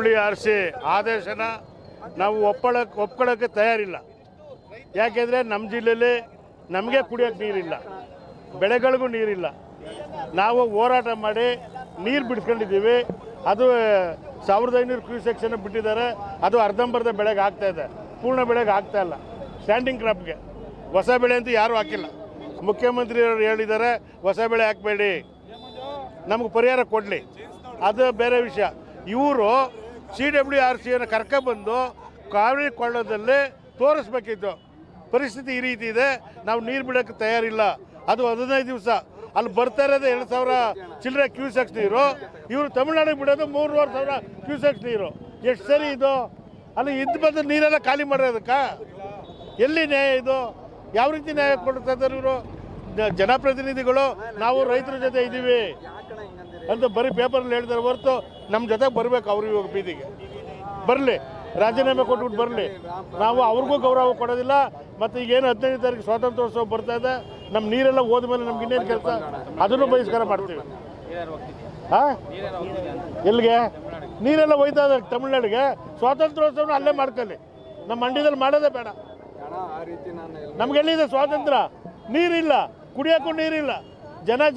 CWRC ಆದೇಶನ ನಾವು ಒಪ್ಕೊಳ್ಳೋಕ್ಕೆ ತಯಾರಿಲ್ಲ. ಯಾಕೆಂದರೆ ನಮ್ಮ ಜಿಲ್ಲೆಯಲ್ಲಿ ನಮಗೆ ಕುಡಿಯೋಕ್ಕೆ ನೀರಿಲ್ಲ, ಬೆಳೆಗಳಿಗೂ ನೀರಿಲ್ಲ. ನಾವು ಹೋರಾಟ ಮಾಡಿ ನೀರು ಬಿಡ್ಸ್ಕೊಂಡಿದ್ದೀವಿ. ಅದು 1500 ಕ್ಯೂಸೆಕ್ಸನ್ನು ಬಿಟ್ಟಿದ್ದಾರೆ. ಅದು ಅರ್ಧಂಬರ್ಧ ಬೆಳೆಗೆ ಆಗ್ತಾಯಿದೆ, ಪೂರ್ಣ ಬೆಳೆಗೆ ಆಗ್ತಾಯಿಲ್ಲ. ಸ್ಟ್ಯಾಂಡಿಂಗ್ ಕ್ರಾಪ್ಗೆ ಹೊಸ ಬೆಳೆ ಅಂತೂ ಯಾರೂ ಹಾಕಿಲ್ಲ. ಮುಖ್ಯಮಂತ್ರಿಯವರು ಹೇಳಿದ್ದಾರೆ ಹೊಸ ಬೆಳೆ ಹಾಕಬೇಡಿ, ನಮಗೆ ಪರಿಹಾರ ಕೊಡಲಿ, ಅದು ಬೇರೆ ವಿಷಯ. ಇವರು CWRCಯನ್ನು ಕರ್ಕೊಬಂದು ಕಾವೇರಿ ಕೊಳ್ಳದಲ್ಲಿ ತೋರಿಸ್ಬೇಕಿತ್ತು. ಪರಿಸ್ಥಿತಿ ಈ ರೀತಿ ಇದೆ, ನಾವು ನೀರು ಬಿಡೋಕ್ಕೆ ತಯಾರಿಲ್ಲ. ಅದು 15 ದಿವಸ ಅಲ್ಲಿ ಬರ್ತಾ ಇರೋದು 2000 ಚಿಲ್ಲರೆ ಕ್ಯೂಸೆಕ್ಸ್ ನೀರು. ಇವರು ತಮಿಳ್ನಾಡಿಗೆ ಬಿಡೋದು 3500 ಕ್ಯೂಸೆಕ್ಸ್ ನೀರು. ಎಷ್ಟು ಸರಿ ಇದು? ಅಲ್ಲಿ ಇದ್ದು ಬಂದು ನೀರೆಲ್ಲ ಖಾಲಿ ಮಾಡೋದಕ್ಕೆ ಎಲ್ಲಿ ನ್ಯಾಯ ಇದು? ಯಾವ ರೀತಿ ನ್ಯಾಯ ಕೊಡ್ತಾ ಇದ್ದಾರೆ ಇವರು? ಜನಪ್ರತಿನಿಧಿಗಳು ನಾವು ರೈತರ ಜೊತೆ ಇದ್ದೀವಿ ಅಂತ ಬರೀ ಪೇಪರಲ್ಲಿ ಹೇಳ್ತಾರೆ ಹೊರತು ನಮ್ಮ ಜೊತೆ ಬರಬೇಕು. ಅವರು ಇವಾಗ ಬೀದಿಗೆ ಬರಲಿ, ರಾಜೀನಾಮೆ ಕೊಟ್ಬಿಟ್ಟು ಬರಲಿ. ನಾವು ಅವ್ರಿಗೂ ಗೌರವ ಕೊಡೋದಿಲ್ಲ. ಮತ್ತು ಈಗೇನು 15ನೇ ತಾರೀಕು ಸ್ವಾತಂತ್ರ್ಯೋತ್ಸವ ಬರ್ತಾ ಇದೆ, ನಮ್ಮ ನೀರೆಲ್ಲ ಹೋದ್ಮೇಲೆ ನಮ್ಗೆ ಇನ್ನೇನು ಕೆಲಸ, ಅದನ್ನು ಬಹಿಷ್ಕಾರ ಮಾಡ್ತೀವಿ. ಹಾಂ, ಎಲ್ಲಿಗೆ ನೀರೆಲ್ಲ ಹೋಯ್ತಾ ಇದೆ ತಮಿಳ್ನಾಡಿಗೆ? ಸ್ವಾತಂತ್ರ್ಯೋತ್ಸವನ ಅಲ್ಲೇ ಮಾಡ್ಕೊಳ್ಳಿ, ನಮ್ಮ ಮಂಡ್ಯದಲ್ಲಿ ಮಾಡೋದೇ ಬೇಡ. ನಮಗೆಲ್ಲಿದೆ ಸ್ವಾತಂತ್ರ್ಯ? ನೀರಿಲ್ಲ, ಕುಡಿಯೋಕ್ಕೂ ನೀರಿಲ್ಲ,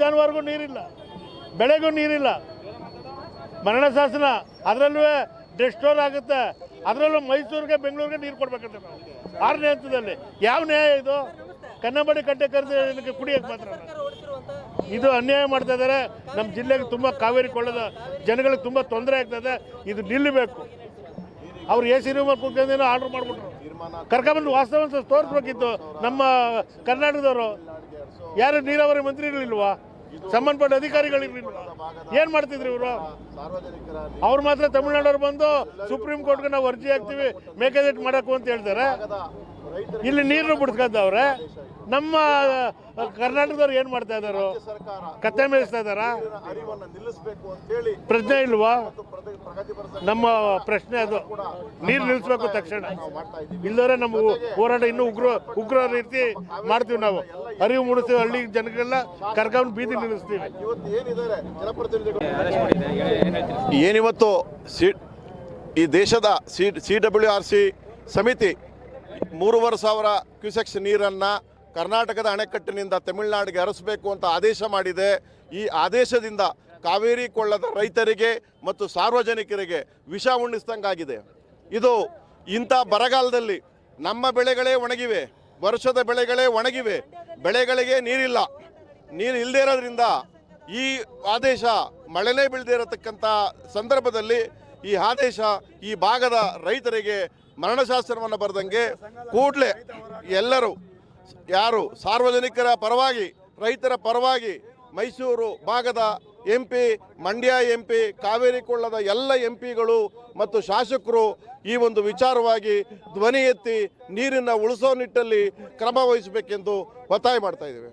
ಜಾನುವಾರಿಗೂ ನೀರಿಲ್ಲ, ಬೆಳೆಗೂ ನೀರಿಲ್ಲ. ಮರಣ ಶಾಸನ ಅದರಲ್ಲೂ ಡೆಸ್ಟೋರ್ ಆಗುತ್ತೆ. ಅದರಲ್ಲೂ ಮೈಸೂರಿಗೆ ಬೆಂಗಳೂರಿಗೆ ನೀರು ಕೊಡ್ಬೇಕಂತ ನಾವು 6ನೇ ಹಂತದಲ್ಲಿ. ಯಾವ ನ್ಯಾಯ ಇದು? ಕನ್ನಂಬಾಡಿ ಕಟ್ಟೆ ಕರೆದು ಕುಡಿಯೋಕ್ಕೆ ಮಾತ್ರ ಇದು ಅನ್ಯಾಯ ಮಾಡ್ತಾ ಇದ್ದಾರೆ. ನಮ್ಮ ಜಿಲ್ಲೆಗೆ ತುಂಬ ಕಾವೇರಿ ಕೊಳ್ಳದ ಜನಗಳಿಗೆ ತುಂಬ ತೊಂದರೆ ಆಗ್ತದೆ. ಇದು ನಿಲ್ಲಬೇಕು. ಅವ್ರು AC ರೂಮಲ್ಲಿ ಕೂತ್ಕೊಂಡೇನೋ ಆರ್ಡ್ರ್ ಮಾಡಿಬಿಟ್ರು. ಕರ್ಕೊಂಬಂದು ವಾಸ್ತವ ತೋರಿಸ್ಬೇಕಿತ್ತು. ನಮ್ಮ ಕರ್ನಾಟಕದವರು ಯಾರು ನೀರಾವರಿ ಮಂತ್ರಿಗಳಿಲ್ವಾ? ಸಂಬಂಧಪಟ್ಟ ಅಧಿಕಾರಿಗಳಿರ್ಲಿಲ್ವಾ? ಏನು ಮಾಡ್ತಿದ್ರು ಇವರು? ಅವ್ರು ಮಾತ್ರ ತಮಿಳ್ನಾಡವ್ರು ಬಂದು ಸುಪ್ರೀಂ ಕೋರ್ಟ್ಗೆ ನಾವು ಅರ್ಜಿ ಹಾಕ್ತೀವಿ ಮೇಕೆದಾಟು ಮಾಡೋಕ್ಕೂ ಅಂತ ಹೇಳ್ತಾರೆ. ಇಲ್ಲಿ ನೀರನ್ನು ಬಿಡ್ಸ್ಕೊಂಡವ್ರೆ. ನಮ್ಮ ಕರ್ನಾಟಕದವ್ರು ಏನು ಮಾಡ್ತಾ ಇದ್ದಾರೆ? ಕತ್ತೆ ಮೇಯಿಸ್ತಾ ಇದ್ದಾರಾ? ಪ್ರಶ್ನೆ ಇಲ್ವಾ? ನಮ್ಮ ಪ್ರಶ್ನೆ ಅದು. ನೀರು ನಿಲ್ಲಿಸ್ಬೇಕು ತಕ್ಷಣ, ಇಲ್ಲದ್ರೆ ನಮ್ಮ ಹೋರಾಟ ಇನ್ನೂ ಉಗ್ರ ರೀತಿ ಮಾಡ್ತೀವಿ. ನಾವು ಅರಿವು ಮೂಡಿಸ್ತೀವಿ, ಹಳ್ಳಿ ಜನಗೆಲ್ಲ ಕರ್ಕೊಂಡು ಬೀದಿ ನಿಲ್ಲಿಸ್ತೀವಿ. ಏನಿವತ್ತು ಈ ದೇಶದ CWRC ಸಮಿತಿ 3500 ಕ್ಯೂಸೆಕ್ಸ್ ನೀರನ್ನು ಕರ್ನಾಟಕದ ಅಣೆಕಟ್ಟಿನಿಂದ ತಮಿಳುನಾಡಿಗೆ ಹರಿಸಬೇಕು ಅಂತ ಆದೇಶ ಮಾಡಿದೆ. ಈ ಆದೇಶದಿಂದ ಕಾವೇರಿ ಕೊಳ್ಳದ ರೈತರಿಗೆ ಮತ್ತು ಸಾರ್ವಜನಿಕರಿಗೆ ವಿಷ ಉಣಿಸ್ದಂಗಾಗಿದೆ. ಇದು ಇಂಥ ಬರಗಾಲದಲ್ಲಿ ನಮ್ಮ ಬೆಳೆಗಳೇ ಒಣಗಿವೆ, ವರ್ಷದ ಬೆಳೆಗಳೇ ಒಣಗಿವೆ, ಬೆಳೆಗಳಿಗೆ ನೀರಿಲ್ಲ. ನೀರು ಇಲ್ಲದೇ ಇರೋದ್ರಿಂದ ಈ ಆದೇಶ ಮಳೆನೇ ಬೀಳದೇ ಇರತಕ್ಕಂಥ ಸಂದರ್ಭದಲ್ಲಿ ಈ ಆದೇಶ ಈ ಭಾಗದ ರೈತರಿಗೆ ಮರಣಶಾಸನವನ್ನು ಬರೆದಂಗೆ ಕೂಡಲೇ ಎಲ್ಲರೂ ಯಾರು ಸಾರ್ವಜನಿಕರ ಪರವಾಗಿ, ರೈತರ ಪರವಾಗಿ ಮೈಸೂರು ಭಾಗದ MP, ಮಂಡ್ಯ MP, ಕಾವೇರಿ ಕೊಳ್ಳದ ಎಲ್ಲ MPಗಳು ಮತ್ತು ಶಾಸಕರು ಈ ಒಂದು ವಿಚಾರವಾಗಿ ಧ್ವನಿ ಎತ್ತಿ ನೀರನ್ನು ಉಳಿಸೋ ನಿಟ್ಟಲ್ಲಿ ಕ್ರಮ ವಹಿಸಬೇಕೆಂದು ಒತ್ತಾಯ ಮಾಡ್ತಾ ಇದ್ದೇವೆ.